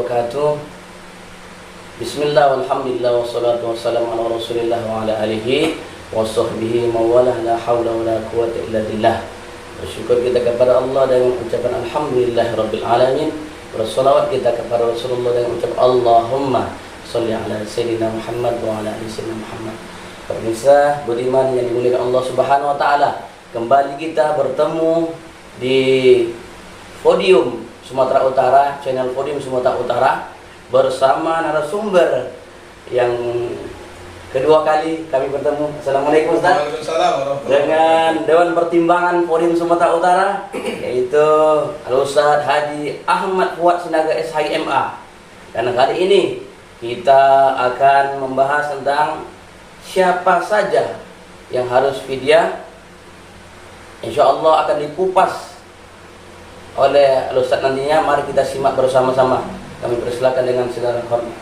wabarakatuh. Bismillah walhamdulillah wassalatu wassalamu ala rasulillah wa ala alihi wa sahbihi mawalah la hawla wa la quwata illa billah. Bersyukur kita kepada Allah dengan ucapan alhamdulillah rabbil alamin. Bersalawat kita kepada Rasulullah dengan ucapan Allahumma sholli ala sayyidina Muhammad wa ala ali sayyidina Muhammad. Pemirsa beriman yang dimuliakan Allah Subhanahu wa taala, kembali kita bertemu di podium Sumatera Utara, channel podium Sumatera Utara, bersama narasumber yang kedua kali kami bertemu. Assalamualaikum Ustaz. Waalaikumsalam. Dengan Dewan Pertimbangan Podium Sumatera Utara, yaitu Al-Ustaz Haji Ahmad Fuad Sinaga SHIMA. Dan kali ini kita akan membahas tentang siapa saja yang harus fidyah. Insya Allah akan dikupas oleh Al-Ustaz nantinya. Mari kita simak bersama-sama. Kami persilakan dengan segala hormat.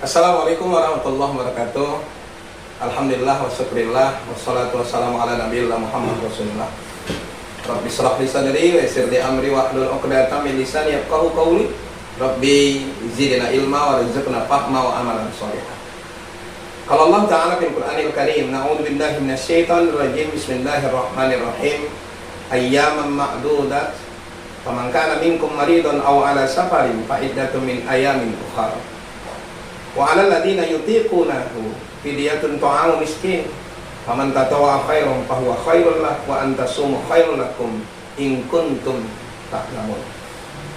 Assalamualaikum warahmatullahi wabarakatuh. Alhamdulillah wa syukurillah wassalatu wassalamu ala nabiyillah Muhammad rasulullah. Rabbi shrah li sadri wa yassir li amri wa hlul 'uqdatam min lisani yafqahu qawli. Rabbi zidna ilma wa rizqna fahma wa amalan shalihan. Qala Allah Ta'ala fil Qur'anil Karim, na'udzu billahi minasy syaithanir rajim. Bismillahirrahmanirrahim. Ayyaman ma'dudat. Faman kana minkum maridun aw 'ala safarin fa iddatun min ayamin ukhra. Wa 'alal ladzina yutiqunahu fidyatun ta'amu miskin. Faman tatawwa'a khairan fa huwa khairul lahu wa an tasumu khairul lakum in kuntum ta'lamun.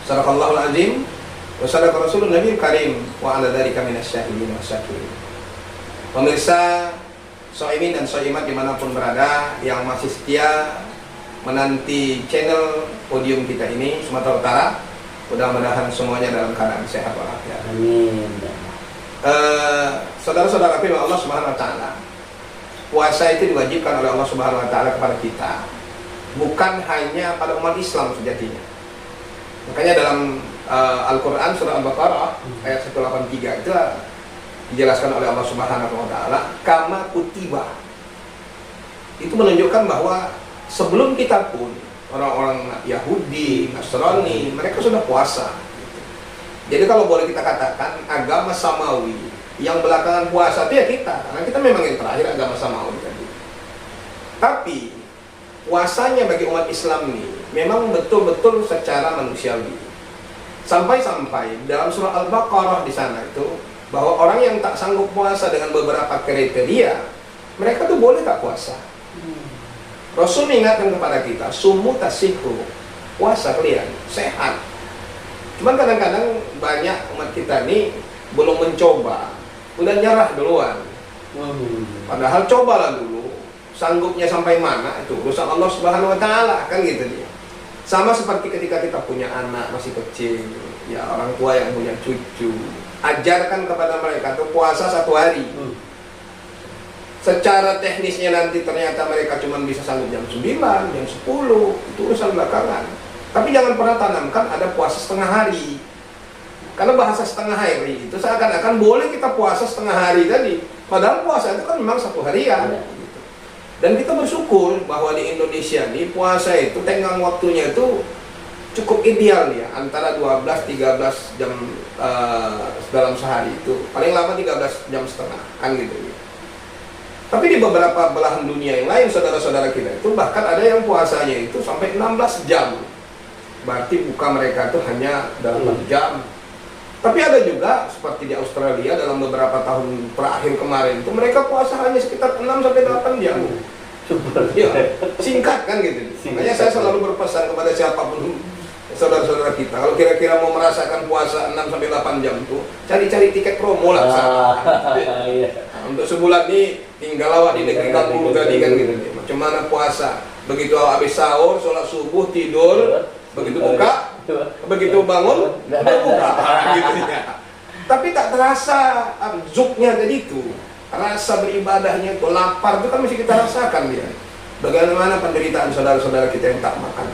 Sadaqallahul azim wa sadaqa rasulun nabiyil karim wa 'ala dzalika minasy syahidin wasyakirin. Pemirsa shaimin dan shaimat dimanapun berada yang masih setia menanti channel podium kita ini Sumatera Utara, mudah-mudahan semuanya dalam keadaan sehat walafiat. Amin. Saudara-saudara firman Allah Subhanahu wa taala, puasa itu diwajibkan oleh Allah Subhanahu wa taala kepada kita, bukan hanya pada umat Islam sejatinya. Makanya dalam Al-Qur'an surah Al-Baqarah ayat 183 itu dijelaskan oleh Allah Subhanahu wa taala, kama kutiba. Itu menunjukkan bahwa sebelum kita pun orang-orang Yahudi, Nasrani, mereka sudah puasa. Jadi kalau boleh kita katakan agama Samawi yang belakangan puasa itu ya kita, karena kita memang yang terakhir agama Samawi tadi. Tapi puasanya bagi umat Islam ini memang betul-betul secara manusiawi. Sampai-sampai dalam surah Al-Baqarah di sana itu bahwa orang yang tak sanggup puasa dengan beberapa kriteria, mereka tuh boleh tak puasa. Rasul mengingatkan kepada kita, sumu tasihu, puasa kalian sehat. Cuman kadang-kadang banyak umat kita ini belum mencoba, udah nyerah duluan. Padahal cobalah dulu, sanggupnya sampai mana itu urusan Allah Subhanahu wa taala, kan gitu dia. Sama seperti ketika kita punya anak masih kecil, ya orang tua yang punya cucu, ajarkan kepada mereka tuh puasa 1 hari. Secara teknisnya nanti ternyata mereka cuma bisa sanggup jam 9, jam 10, itu urusan belakangan. Tapi jangan pernah tanamkan ada puasa setengah hari. Karena bahasa setengah hari itu seakan-akan boleh kita puasa setengah hari tadi. Padahal puasa itu kan memang 1 harian. Dan kita bersyukur bahwa di Indonesia ini puasa itu tenggang waktunya itu cukup ideal ya, antara 12-13 jam dalam sehari itu. Paling lama 13 jam setengah, kan gitu ya. Tapi di beberapa belahan dunia yang lain, saudara-saudara kita itu bahkan ada yang puasanya itu sampai 16 jam. Berarti buka mereka itu hanya dalam 4 jam. Tapi ada juga seperti di Australia dalam beberapa tahun terakhir kemarin itu mereka puasa hanya sekitar 6-8 jam. Ya, singkat kan gitu. Makanya saya selalu berpesan kepada siapapun saudara-saudara kita, kalau kira-kira mau merasakan puasa 6-8 jam tuh, cari-cari tiket promo lah. Untuk sebulan nih tinggal awak di negeri kampung tadi kan gitu. Macam mana puasa? Begitu habis sahur, sholat subuh, tidur, begitu buka, begitu bangun, udah buka, gitu ya. Tapi tak terasa zuknya tadi itu, rasa beribadahnya itu, lapar itu kan mesti kita rasakan ya. Bagaimana penderitaan saudara-saudara kita yang tak makan.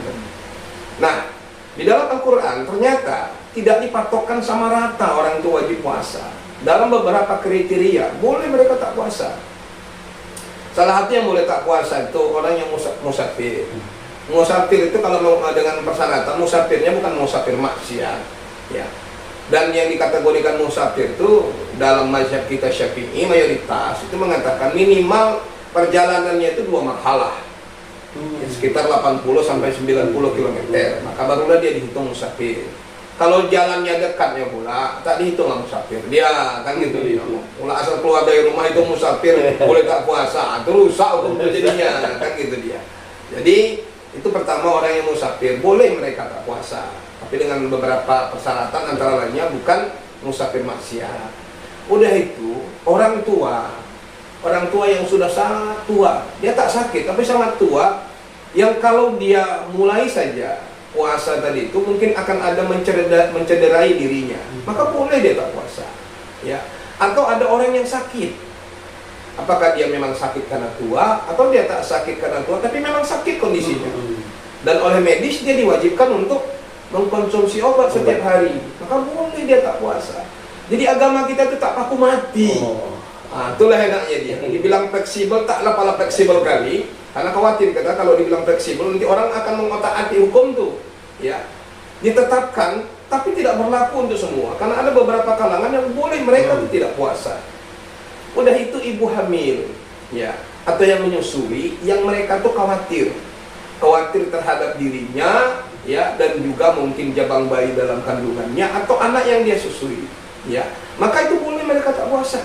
Nah, di dalam Al-Quran ternyata tidak dipatokkan sama rata orang itu wajib puasa. Dalam beberapa kriteria, boleh mereka tak puasa. Salah satu yang boleh tak puasa itu orang yang musafir. Musafir itu kalau dengan persyaratan, musafirnya bukan musafir maksiat, ya. Dan yang dikategorikan musafir itu dalam mazhab kita Syafi'i mayoritas itu mengatakan minimal perjalanannya itu 2 marhalah. Sekitar 80 sampai 90 km. Maka barulah dia dihitung musafir. Kalau jalannya dekatnya pula tak dihitung lah musafir. Dia kan gitu dia. Pula asal keluar dari rumah itu musafir boleh tak puasa. Itu rusak hukum jadinya kan gitu dia. Jadi itu pertama orang yang musafir boleh mereka tak puasa. Tapi dengan beberapa persyaratan antara lainnya bukan musafir maksiat. Udah itu orang tua yang sudah sangat tua, dia tak sakit tapi sangat tua, yang kalau dia mulai saja puasa tadi itu mungkin akan ada mencederai dirinya, maka boleh dia tak puasa, ya. Atau ada orang yang sakit, apakah dia memang sakit karena tua atau dia tak sakit karena tua tapi memang sakit kondisinya, dan oleh medis dia diwajibkan untuk mengkonsumsi obat setiap hari, maka boleh dia tak puasa. Jadi agama kita itu tak paku mati. Itulah enaknya dia. Dibilang fleksibel, taklah pala fleksibel kali. Karena khawatir kata kalau dibilang fleksibel nanti orang akan mengotak-atik hukum tuh. Ya, ditetapkan, tapi tidak berlaku untuk semua. Karena ada beberapa kalangan yang boleh mereka tuh tidak puasa. Udah itu ibu hamil, ya, atau yang menyusui, yang mereka tuh khawatir terhadap dirinya, ya, dan juga mungkin jabang bayi dalam kandungannya atau anak yang dia susui, ya, maka itu boleh mereka tak puasa.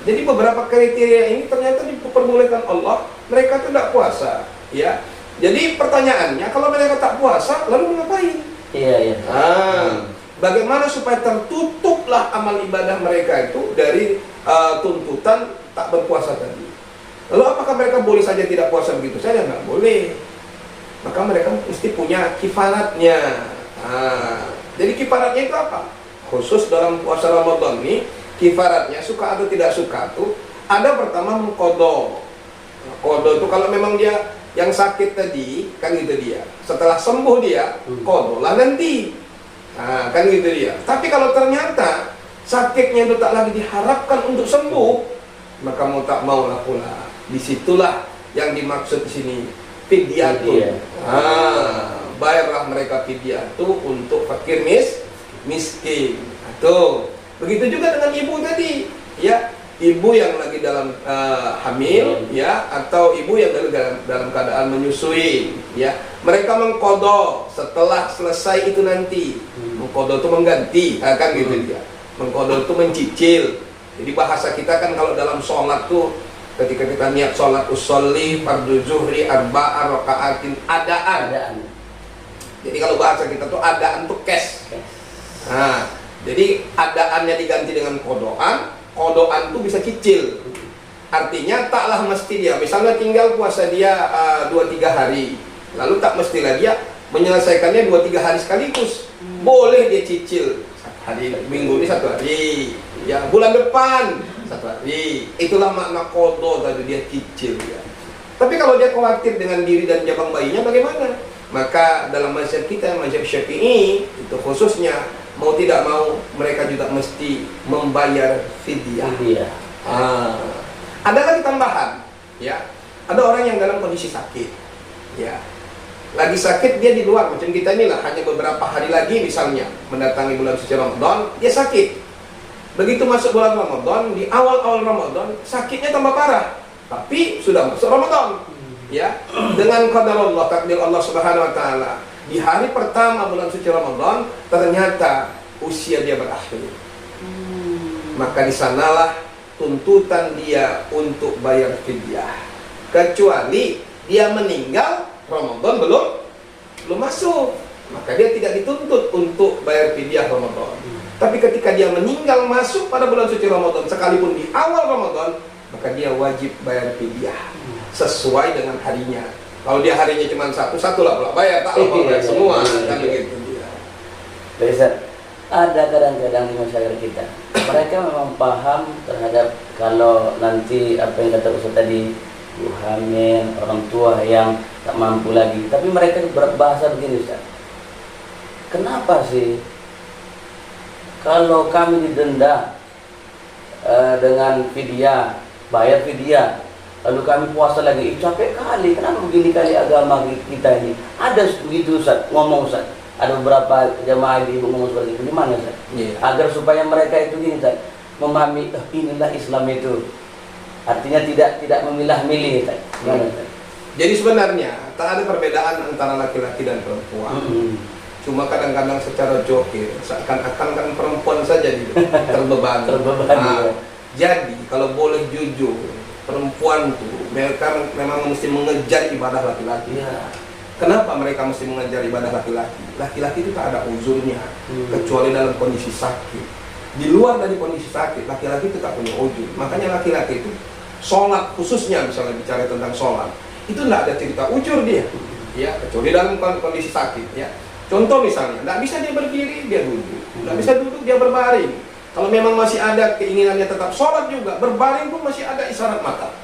Jadi beberapa kriteria ini ternyata diperbolehkan Allah, mereka tidak puasa, ya. Jadi pertanyaannya, kalau mereka tak puasa, lalu ngapain? Iya. Bagaimana supaya tertutuplah amal ibadah mereka itu dari tuntutan tak berpuasa tadi? Lalu apakah mereka boleh saja tidak puasa begitu saja? Nggak boleh. Maka mereka mesti punya kifaratnya. Jadi kifaratnya itu apa? Khusus dalam puasa Ramadan ini, kifaratnya suka atau tidak suka tuh ada pertama mengqadha. Qadha itu kalau memang dia yang sakit tadi kan gitu dia. Setelah sembuh dia qadha nanti. Kan gitu dia. Tapi kalau ternyata sakitnya itu tak lagi diharapkan untuk sembuh, maka mau tak mau lah pula. Disitulah yang dimaksud di sini fidyatun. Bayarlah mereka fidyah itu untuk fakir miskin. Tuh. Begitu juga dengan ibu tadi, ya, ibu yang lagi dalam hamil, ya, atau ibu yang dalam keadaan menyusui, ya, mereka mengqadha setelah selesai itu nanti. Mengqadha itu mengganti, kan gitu dia. Mengqadha itu mencicil. Jadi bahasa kita kan kalau dalam sholat tuh, ketika kita niat sholat usolli fardhu zuhri arba'a raka'atin adaan. Jadi kalau bahasa kita tuh adaan tuh cash. Jadi adaannya diganti dengan qadhaan tuh bisa cicil. Artinya taklah mesti dia, misalnya tinggal puasa dia 2-3 hari, lalu tak mestilah dia menyelesaikannya 2-3 hari sekaligus. Boleh dia cicil, hari minggu ini 1 hari, ya, bulan depan 1 hari. Itulah makna qadha tadi, dia cicil ya. Tapi kalau dia khawatir dengan diri dan jabang bayinya bagaimana? Maka dalam mazhab kita, mazhab Syafi'i itu khususnya, mau tidak mau mereka juga mesti membayar fidyah. Ada lagi tambahan, ya. Ada orang yang dalam kondisi sakit, ya. Lagi sakit dia di luar, macam kita inilah, hanya beberapa hari lagi misalnya mendatangi bulan suci Ramadan, dia sakit. Begitu masuk bulan Ramadan, di awal-awal Ramadan sakitnya tambah parah, tapi sudah masuk Ramadan, ya. Dengan qadar Allah, takdir Allah Subhanahu wa taala, di hari pertama bulan suci Ramadan ternyata usia dia berakhir. Maka di sanalah tuntutan dia untuk bayar fidyah. Kecuali dia meninggal Ramadan belum masuk, maka dia tidak dituntut untuk bayar fidyah Ramadan. Tapi ketika dia meninggal masuk pada bulan suci Ramadan, sekalipun di awal Ramadan, maka dia wajib bayar fidyah sesuai dengan harinya. Kalau dia harinya cuma satu lah pula bayar, tak lupa bayar semua, kan begitu dia. Ustaz, ada kadang-kadang di masyarakat kita, mereka memang paham terhadap kalau nanti apa yang kata Ustaz tadi, ibu hamil, orang tua yang tak mampu lagi. Tapi mereka berbahasa begini, Ustaz. Kenapa sih kalau kami didenda dengan fidyah, bayar fidyah, lalu kami puasa lagi, capek kali, kenapa begini kali agama kita ini? Ada begitu Ustaz, ngomong Ustaz. ada beberapa jamaah di ngomong seperti itu, gimana Ustaz? Agar supaya mereka itu gini Ustaz, memahami inilah Islam itu. Artinya tidak memilah-milih Ustaz. Gimana Ustaz? Jadi sebenarnya tak ada perbedaan antara laki-laki dan perempuan. Cuma kadang-kadang secara johir seakan-akan kan perempuan saja terbebani. Ya. Jadi kalau boleh jujur, perempuan tuh mereka memang mesti mengejar ibadah laki-laki. Ya. Kenapa mereka mesti mengejar ibadah laki-laki? Laki-laki itu tak ada uzurnya, kecuali dalam kondisi sakit. Di luar dari kondisi sakit, laki-laki itu tak punya uzur. Makanya laki-laki itu sholat khususnya, misalnya bicara tentang sholat, itu tidak ada cerita ujur dia, ya, kecuali dalam kondisi sakit, ya. Contoh misalnya, tidak bisa dia berdiri, dia duduk, tidak bisa duduk, dia berbaring. Kalau memang masih ada keinginannya tetap sholat juga, berbaring pun masih ada isyarat mata.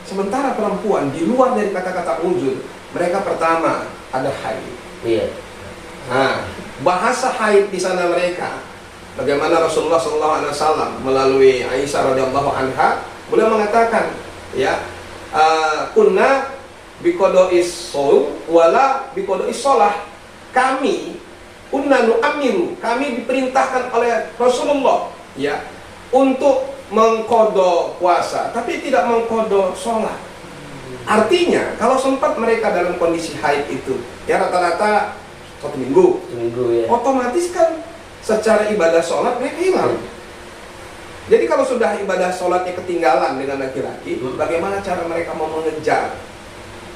Sementara perempuan di luar dari kata-kata ujur, mereka pertama ada haid. Iya. Nah, bahasa haid di sana mereka, bagaimana Rasulullah SAW melalui Aisyah radhiyallahu anha, beliau mengatakan, ya, kunna bikodois sol wala bikodois solah. Kami unnanu amiru, kami diperintahkan oleh Rasulullah, ya, untuk mengkodo puasa tapi tidak mengkodo sholat. Artinya kalau sempat mereka dalam kondisi haid itu, ya, rata-rata 1 minggu, Ya. otomatis kan secara ibadah sholat mereka hilang. Jadi kalau sudah ibadah sholatnya ketinggalan dengan laki-laki, bagaimana cara mereka mau mengejar?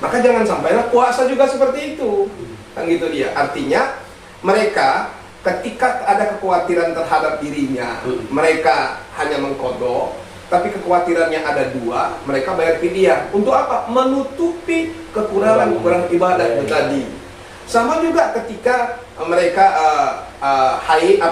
Maka jangan sampailah puasa juga seperti itu. Kan gitu dia. Artinya mereka ketika ada kekhawatiran terhadap dirinya, mereka hanya mengkodok, tapi kekhawatirannya ada 2, mereka bayar fidyah. Untuk apa? Menutupi kekurangan ibadah itu tadi. Sama juga ketika mereka haid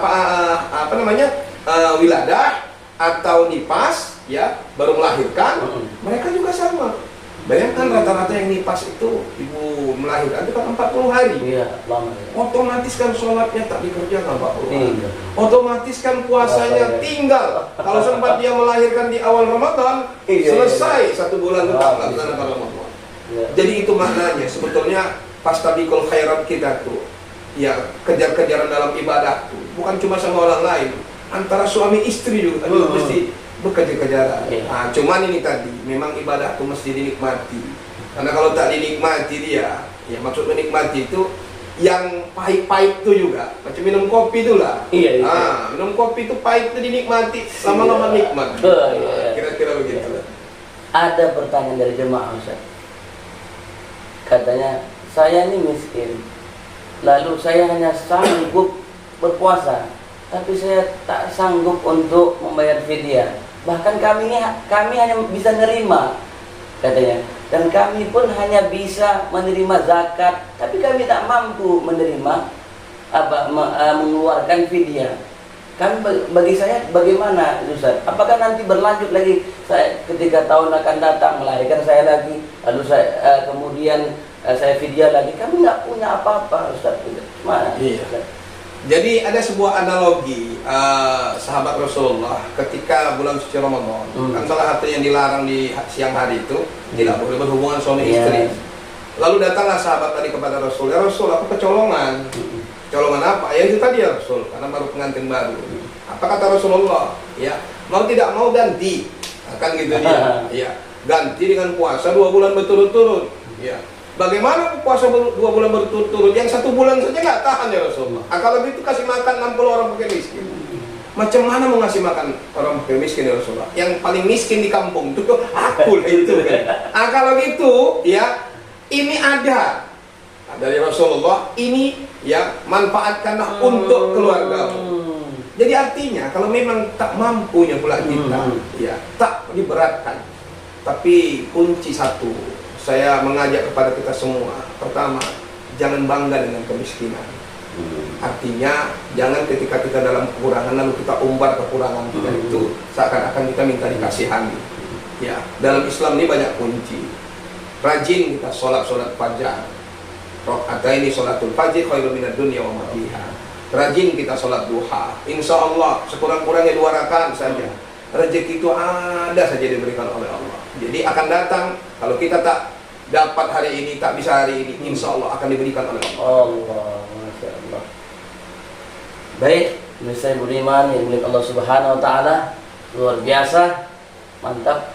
wiladah atau nipas, ya, baru melahirkan, mereka juga sama. Bayangkan rata-rata yang nipas itu ibu melahirkan itu kan 40 hari. Iya, lama ya. Otomatis kan sholatnya tak dikerjakan 40 hari. Otomatis kan puasanya tinggal. Kalau sempat dia melahirkan di awal Ramadan, selesai 1 bulan tetap melaksanakan Ramadan. Jadi itu maknanya sebetulnya fastabiqul khairat kita tuh, ya, kejar-kejaran dalam ibadah tuh bukan cuma sama orang lain, antara suami istri juga mesti bekerja-kejaran. Nah, cuman ini tadi memang ibadah itu mesti dinikmati. Karena kalau tak dinikmati dia, ya, maksud menikmati itu yang pahit-pahit itu juga, macam minum kopi itulah. Iya. Minum kopi itu pahit itu dinikmati, lama-lama nikmat. Kira-kira begitu. Ada pertanyaan dari jemaah Ustaz. Katanya, saya ini miskin, lalu saya hanya sanggup berpuasa, tapi saya tak sanggup untuk membayar fidyah. Bahkan kami hanya bisa nerima, katanya, dan kami pun hanya bisa menerima zakat, tapi kami tak mampu menerima mengeluarkan fidyah. Bagi saya bagaimana Ustaz? Apakah nanti berlanjut lagi saya ketika tahun akan datang melahirkan saya lagi, lalu saya kemudian saya fidyah lagi? Kami nggak punya apa-apa Ustaz. Mana? Iya. Jadi ada sebuah analogi sahabat Rasulullah ketika bulan suci Ramadan. Kan salah satu yang dilarang di siang hari itu tidak boleh berhubungan suami istri. Lalu datanglah sahabat tadi kepada Rasul, ya Rasul, aku kecolongan. Kecolongan apa? Ya itu tadi ya Rasul, karena baru pengantin baru. Apa kata Rasulullah? Ya, mau tidak mau ganti. Kan gitu dia. Ya, ganti dengan puasa 2 bulan berturut-turut. Ya. Bagaimana puasa 2 bulan berturut-turut? Yang 1 bulan saja nggak tahan ya Rasulullah. Kalau gitu kasih makan 60 orang fakir miskin. Macam mana mau ngasih makan orang fakir miskin ya Rasulullah? Yang paling miskin di kampung itu aku lah itu. Kalau gitu ya, ini ada dari Rasulullah, ini ya manfaatkanlah untuk keluarga. Jadi artinya kalau memang tak mampunya pula kita, ya tak diberatkan. Tapi kunci satu, saya mengajak kepada kita semua. Pertama, jangan bangga dengan kemiskinan. Artinya, jangan ketika kita dalam kekurangan lalu kita umbar kekurangan kita itu seakan-akan kita minta dikasihani. Ya, dalam Islam ini banyak kunci. Rajin kita sholat fajar. Rakaat ini sholatul fajr khairun minad dunya wa ma fiha. Rajin kita sholat duha. Insya Allah sekurang-kurangnya 2 rakaat saja. Rezeki itu ada saja diberikan oleh Allah. Jadi akan datang. Kalau kita tak dapat hari ini, tak bisa hari ini, insya Allah akan diberikan oleh Allah. Allah, Masya Allah. Baik, pemirsa budiman yang milik Allah Subhanahu wa taala, luar biasa, mantap.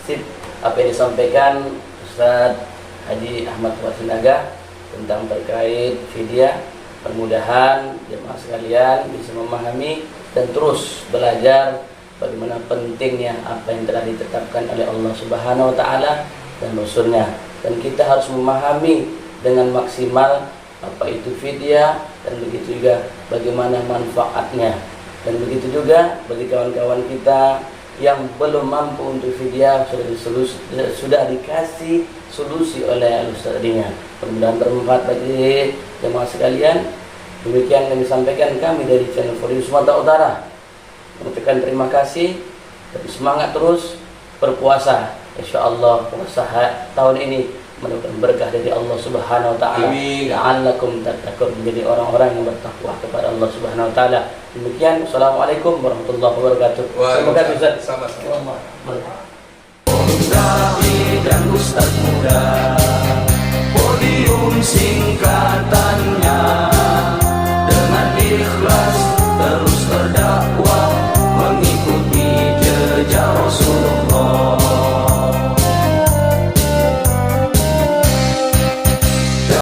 Sip apa yang disampaikan Ustaz Haji Ahmad Wasinaga tentang terkait fidyah. Mudah-mudahan jemaah sekalian bisa memahami dan terus belajar bagaimana pentingnya apa yang telah ditetapkan oleh Allah Subhanahu wa taala dan Rasulnya. Dan kita harus memahami dengan maksimal apa itu fidyah dan begitu juga bagaimana manfaatnya. Dan begitu juga bagi kawan-kawan kita yang belum mampu untuk fidyah sudah dikasih solusi oleh Al-Ustadznya. Mudah-mudahan bermanfaat bagi jemaah sekalian. Demikian yang disampaikan kami dari channel For You Sumatera Utara. Mengucapkan terima kasih dan semangat terus berpuasa. Insyaallah puasa tahun ini mendapat berkah dari Allah Subhanahu wa taala. Amin. La'allakum tattaqun, menjadi orang-orang yang bertakwa kepada Allah Subhanahu wa taala. Demikian, assalamualaikum warahmatullahi wabarakatuh. Terima kasih Ustaz. Sama-sama. Sama.